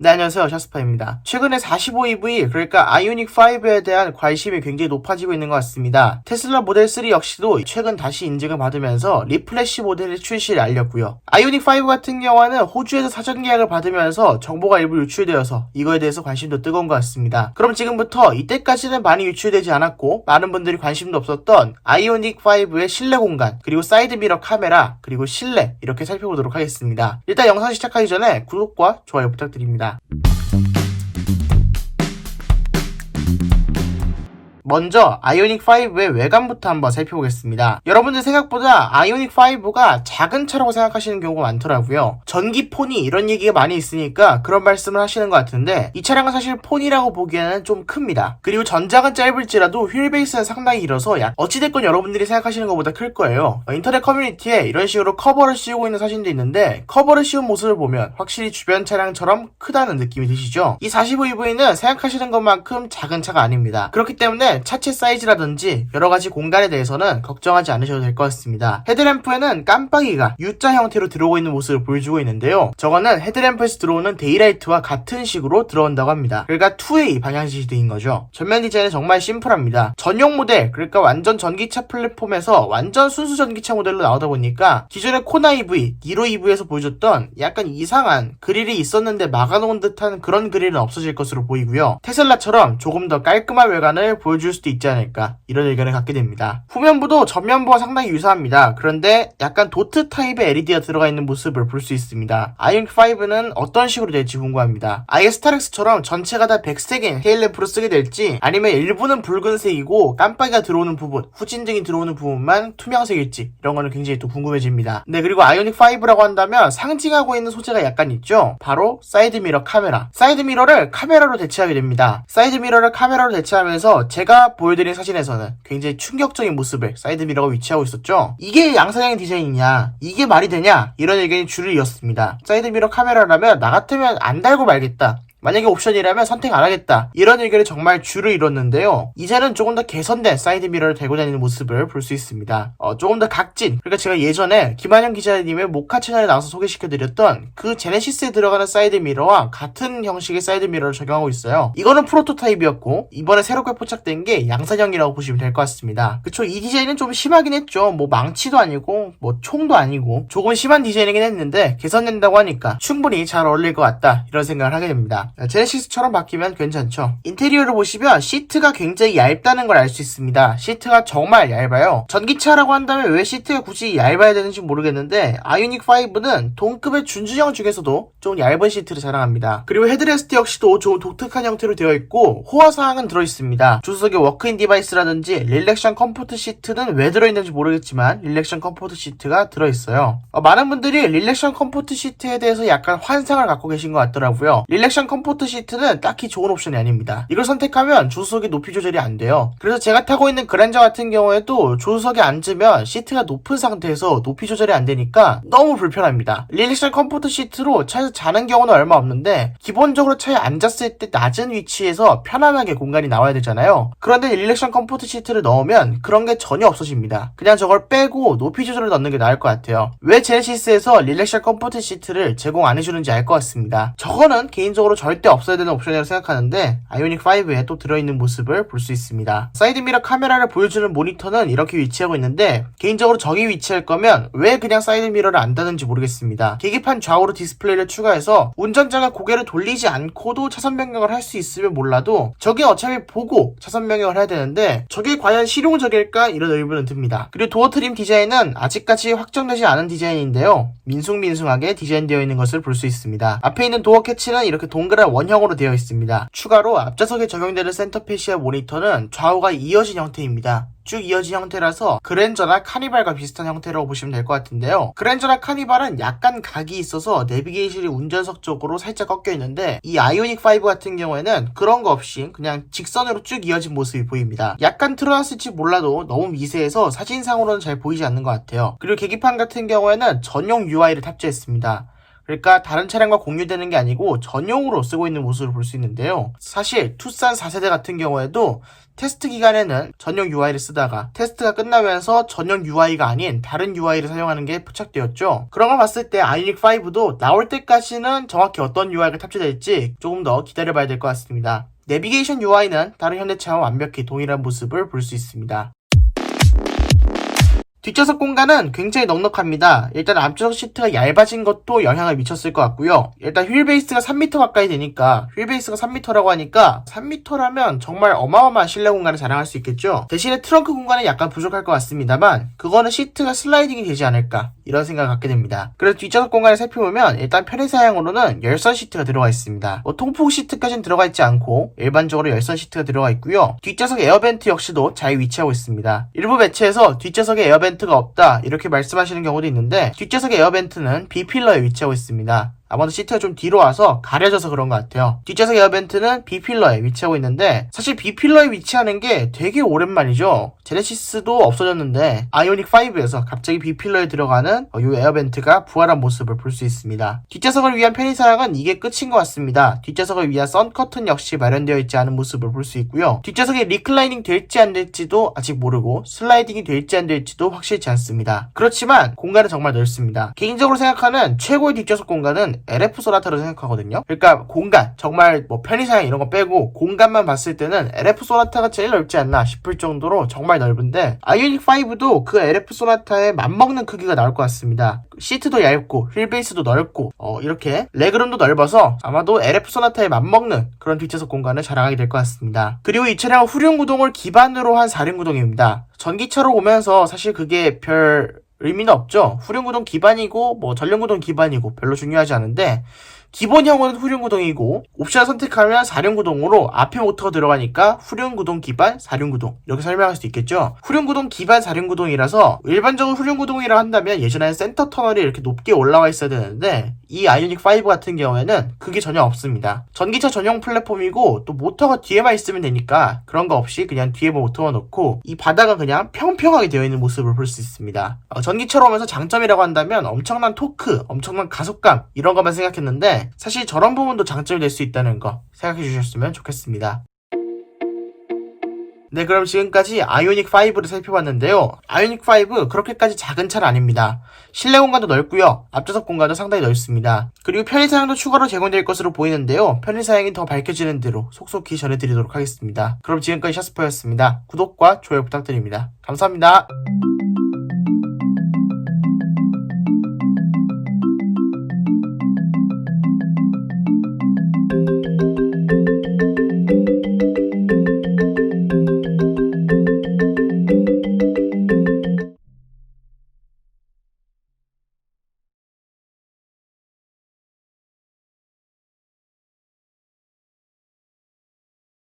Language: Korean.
네, 안녕하세요. 샤스파입니다. 최근에 45EV, 그러니까 아이오닉5에 대한 관심이 굉장히 높아지고 있는 것 같습니다. 테슬라 모델 3 역시도 최근 다시 인증을 받으면서 리플래시 모델의 출시를 알렸고요. 아이오닉5 같은 경우는 호주에서 사전 계약을 받으면서 정보가 일부 유출되어서 이거에 대해서 관심도 뜨거운 것 같습니다. 그럼 지금부터 이때까지는 많이 유출되지 않았고 많은 분들이 관심도 없었던 아이오닉5의 실내 공간, 그리고 사이드미러 카메라, 그리고 실내 이렇게 살펴보도록 하겠습니다. 일단 영상 시작하기 전에 구독과 좋아요 부탁드립니다. 먼저 아이오닉5의 외관부터 한번 살펴보겠습니다. 여러분들 생각보다 아이오닉5가 작은 차라고 생각하시는 경우가 많더라고요. 전기 포니 이런 얘기가 많이 있으니까 그런 말씀을 하시는 것 같은데 이 차량은 사실 포니라고 보기에는 좀 큽니다. 그리고 전장은 짧을지라도 휠 베이스는 상당히 길어서 어찌됐건 여러분들이 생각하시는 것보다 클 거예요. 인터넷 커뮤니티에 이런 식으로 커버를 씌우고 있는 사진도 있는데 커버를 씌운 모습을 보면 확실히 주변 차량처럼 크다는 느낌이 드시죠? 이 45EV는 생각하시는 것만큼 작은 차가 아닙니다. 그렇기 때문에 차체 사이즈라든지 여러가지 공간에 대해서는 걱정하지 않으셔도 될 것 같습니다. 헤드램프에는 깜빡이가 U자 형태로 들어오고 있는 모습을 보여주고 있는데요. 저거는 헤드램프에서 들어오는 데이라이트와 같은 식으로 들어온다고 합니다. 그러니까 2way 방향지시대인 거죠. 전면 디자인은 정말 심플합니다. 전용 모델, 그러니까 완전 전기차 플랫폼에서 완전 순수 전기차 모델로 나오다 보니까 기존의 코나 EV, 니로 EV에서 보여줬던 약간 이상한 그릴이 있었는데 막아놓은 듯한 그런 그릴은 없어질 것으로 보이고요. 테슬라처럼 조금 더 깔끔한 외관을 보여줄 수도 있지 않을까 이런 의견을 갖게 됩니다. 후면부도 전면부와 상당히 유사합니다. 그런데 약간 도트 타입의 LED가 들어가 있는 모습을 볼 수 있습니다. 아이오닉5는 어떤 식으로 될지 궁금합니다. 아예 스타렉스처럼 전체가 다 백색인 테일램프로 쓰게 될지 아니면 일부는 붉은색이고 깜빡이가 들어오는 부분, 후진등이 들어오는 부분만 투명색일지 이런 거는 굉장히 또 궁금해집니다. 네, 그리고 아이오닉5라고 한다면 상징하고 있는 소재가 약간 있죠? 바로 사이드미러 카메라. 사이드미러를 카메라로 대체하게 됩니다. 사이드미러를 카메라로 대체하면서 제가 보여드린 사진에서는 굉장히 충격적인 모습의 사이드미러가 위치하고 있었죠. 이게 양산형 디자인이냐, 이게 말이 되냐, 이런 의견이 줄을 이었습니다. 사이드미러 카메라라면 나 같으면 안 달고 말겠다, 만약에 옵션이라면 선택 안 하겠다, 이런 의견이 정말 줄을 이뤘는데요. 이제는 조금 더 개선된 사이드미러를 달고 다니는 모습을 볼 수 있습니다. 조금 더 각진, 그러니까 제가 예전에 김한영 기자님의 모카 채널에 나와서 소개시켜드렸던 그 제네시스에 들어가는 사이드미러와 같은 형식의 사이드미러를 적용하고 있어요. 이거는 프로토타입이었고 이번에 새롭게 포착된 게 양산형이라고 보시면 될 것 같습니다. 그쵸, 이 디자인은 좀 심하긴 했죠. 뭐 망치도 아니고 뭐 총도 아니고 조금 심한 디자인이긴 했는데 개선된다고 하니까 충분히 잘 어울릴 것 같다, 이런 생각을 하게 됩니다. 제네시스처럼 바뀌면 괜찮죠. 인테리어를 보시면 시트가 굉장히 얇다는 걸 알 수 있습니다. 시트가 정말 얇아요. 전기차라고 한다면 왜 시트가 굳이 얇아야 되는지 모르겠는데 아이오닉5는 동급의 준준형 중에서도 좀 얇은 시트를 자랑합니다. 그리고 헤드레스트 역시도 좀 독특한 형태로 되어 있고 호화사항은 들어있습니다. 조수석에 워크인 디바이스라든지 릴렉션 컴포트 시트는 왜 들어있는지 모르겠지만 릴렉션 컴포트 시트가 들어있어요. 많은 분들이 릴렉션 컴포트 시트에 대해서 약간 환상을 갖고 계신 것 같더라고요. 릴렉션 컴포트 시트는 딱히 좋은 옵션이 아닙니다. 이걸 선택하면 조수석의 높이 조절이 안 돼요. 그래서 제가 타고 있는 그랜저 같은 경우에도 조수석에 앉으면 시트가 높은 상태에서 높이 조절이 안 되니까 너무 불편합니다. 릴렉션 컴포트 시트로 차에서 자는 경우는 얼마 없는데 기본적으로 차에 앉았을 때 낮은 위치에서 편안하게 공간이 나와야 되잖아요. 그런데 릴렉션 컴포트 시트를 넣으면 그런 게 전혀 없어집니다. 그냥 저걸 빼고 높이 조절을 넣는 게 나을 것 같아요. 왜 제네시스에서 릴렉션 컴포트 시트를 제공 안 해주는지 알 것 같습니다. 저거는 개인적으로 절대 없어야 되는 옵션이라고 생각하는데 아이오닉5에 또 들어있는 모습을 볼 수 있습니다. 사이드미러 카메라를 보여주는 모니터는 이렇게 위치하고 있는데 개인적으로 저기 위치할 거면 왜 그냥 사이드미러를 안 다는지 모르겠습니다. 계기판 좌우로 디스플레이를 추가해서 운전자가 고개를 돌리지 않고도 차선 변경을 할 수 있으면 몰라도 저게 어차피 보고 차선 변경을 해야 되는데 저게 과연 실용적일까, 이런 의문은 듭니다. 그리고 도어 트림 디자인은 아직까지 확정되지 않은 디자인인데요. 민숭민숭하게 디자인되어 있는 것을 볼 수 있습니다. 앞에 있는 도어 캐치는 이렇게 동그란 원형으로 되어 있습니다. 추가로 앞좌석에 적용되는 센터 패시아 모니터는 좌우가 이어진 형태입니다. 쭉 이어진 형태라서 그랜저나 카니발과 비슷한 형태라고 보시면 될 것 같은데요. 그랜저나 카니발은 약간 각이 있어서 내비게이션이 운전석 쪽으로 살짝 꺾여 있는데 이 아이오닉5 같은 경우에는 그런 거 없이 그냥 직선으로 쭉 이어진 모습이 보입니다. 약간 틀어놨을지 몰라도 너무 미세해서 사진상으로는 잘 보이지 않는 것 같아요. 그리고 계기판 같은 경우에는 전용 UI를 탑재했습니다. 그러니까 다른 차량과 공유되는 게 아니고 전용으로 쓰고 있는 모습을 볼 수 있는데요. 사실 투싼 4세대 같은 경우에도 테스트 기간에는 전용 UI를 쓰다가 테스트가 끝나면서 전용 UI가 아닌 다른 UI를 사용하는 게 포착되었죠. 그런 걸 봤을 때 아이오닉 5도 나올 때까지는 정확히 어떤 UI가 탑재될지 조금 더 기다려봐야 될 것 같습니다. 내비게이션 UI는 다른 현대차와 완벽히 동일한 모습을 볼 수 있습니다. 뒷좌석 공간은 굉장히 넉넉합니다. 일단 앞좌석 시트가 얇아진 것도 영향을 미쳤을 것 같고요. 일단 휠베이스가 3m 가까이 되니까 휠베이스가 3m라고 하니까 3m라면 정말 어마어마한 실내 공간을 자랑할 수 있겠죠. 대신에 트렁크 공간이 약간 부족할 것 같습니다만 그거는 시트가 슬라이딩이 되지 않을까 이런 생각을 갖게 됩니다. 그래서 뒷좌석 공간을 살펴보면 일단 편의사양으로는 열선 시트가 들어가 있습니다. 통풍 시트까지는 들어가 있지 않고 일반적으로 열선 시트가 들어가 있고요. 뒷좌석 에어벤트 역시도 잘 위치하고 있습니다. 일부 매체에서 뒷좌석에 에어벤트가 없다 이렇게 말씀하시는 경우도 있는데 뒷좌석의 에어벤트는 B필러에 위치하고 있습니다. 아마도 시트가 좀 뒤로 와서 가려져서 그런 것 같아요. 뒷좌석 에어벤트는 B필러에 위치하고 있는데 사실 B필러에 위치하는 게 되게 오랜만이죠. 제네시스도 없어졌는데 아이오닉 5에서 갑자기 B필러에 들어가는 이 에어벤트가 부활한 모습을 볼 수 있습니다. 뒷좌석을 위한 편의사양은 이게 끝인 것 같습니다. 뒷좌석을 위한 선커튼 역시 마련되어 있지 않은 모습을 볼 수 있고요. 뒷좌석이 리클라이닝 될지 안 될지도 아직 모르고 슬라이딩이 될지 안 될지도 확실치 않습니다. 그렇지만 공간은 정말 넓습니다. 개인적으로 생각하는 최고의 뒷좌석 공간은 LF 소나타로 생각하거든요. 그러니까 공간, 정말 뭐 편의사양 이런 거 빼고 공간만 봤을 때는 LF 소나타가 제일 넓지 않나 싶을 정도로 정말 넓은데 아이오닉 5도 그 LF 소나타에 맞먹는 크기가 나올 것 같습니다. 시트도 얇고 휠베이스도 넓고 이렇게 레그룸도 넓어서 아마도 LF 소나타에 맞먹는 그런 뒷좌석 공간을 자랑하게 될 것 같습니다. 그리고 이 차량은 후륜구동을 기반으로 한 4륜구동입니다. 전기차로 오면서 사실 그게 별 의미는 없죠. 후륜구동 기반이고 뭐 전륜구동 기반이고 별로 중요하지 않은데 기본형은 후륜구동이고 옵션을 선택하면 4륜구동으로 앞에 모터가 들어가니까 후륜구동 기반 4륜구동 이렇게 설명할 수 있겠죠. 후륜구동 기반 4륜구동이라서 일반적으로 후륜구동이라 한다면 예전에는 센터 터널이 이렇게 높게 올라와 있어야 되는데 이 아이오닉 5 같은 경우에는 그게 전혀 없습니다. 전기차 전용 플랫폼이고 또 모터가 뒤에만 있으면 되니까 그런 거 없이 그냥 뒤에 모터만 놓고 이 바닥은 그냥 평평하게 되어 있는 모습을 볼 수 있습니다. 전기차로 오면서 장점이라고 한다면 엄청난 토크, 엄청난 가속감 이런 것만 생각했는데 사실 저런 부분도 장점이 될 수 있다는 거 생각해 주셨으면 좋겠습니다. 네, 그럼 지금까지 아이오닉 5를 살펴봤는데요. 아이오닉 5 그렇게까지 작은 차는 아닙니다. 실내 공간도 넓고요. 앞좌석 공간도 상당히 넓습니다. 그리고 편의사양도 추가로 제공될 것으로 보이는데요. 편의사양이 더 밝혀지는 대로 속속히 전해드리도록 하겠습니다. 그럼 지금까지 샤스퍼였습니다. 구독과 좋아요 부탁드립니다. 감사합니다.